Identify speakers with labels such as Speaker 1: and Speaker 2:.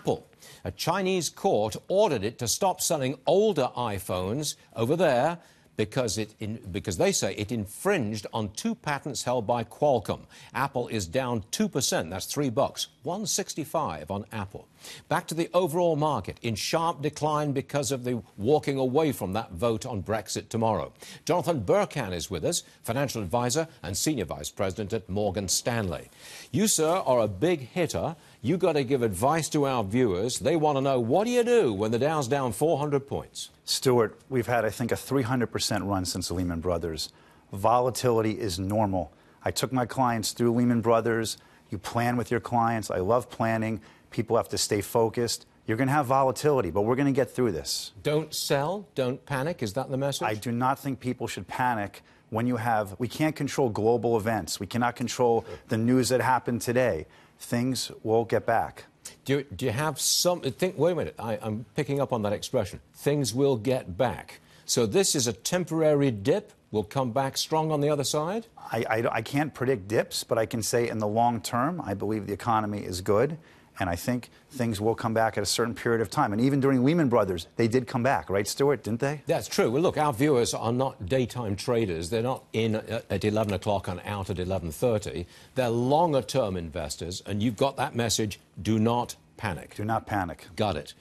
Speaker 1: Apple. A Chinese court ordered it to stop selling older iPhones over there because they say it infringed on 2 patents held by Qualcomm. Apple is down 2%. That's $3. 165 on Apple. Back to the overall market, in sharp decline because of the walking away from that vote on Brexit tomorrow. Jonathan Burkan is with us, financial advisor and senior vice president at Morgan Stanley. You, sir, are a big hitter. You got to give advice to our viewers. They want to know, what do you do when the Dow's down 400 points?
Speaker 2: Stuart, we've had, I think, a 300% run since Lehman Brothers. Volatility is normal. I took my clients through Lehman Brothers. You plan with your clients. I love planning. People have to stay focused. You're going to have volatility, but we're going to get through this.
Speaker 1: Don't sell, don't panic. Is that the message?
Speaker 2: I do not think people should panic when you have, we can't control global events. We cannot control the news that happened today. Things will get back.
Speaker 1: Do you have some, wait a minute, I'm picking up on that expression. Things will get back. So this is a temporary dip. We'll come back strong on the other side?
Speaker 2: I can't predict dips, but I can say in the long term, I believe the economy is good. And I think things will come back at a certain period of time. And even during Lehman Brothers, they did come back, right, Stuart, didn't they?
Speaker 1: That's true. Well, look, our viewers are not daytime traders. They're not in at 11 o'clock and out at 11:30. They're longer-term investors, and you've got that message, do not panic.
Speaker 2: Do not panic.
Speaker 1: Got it.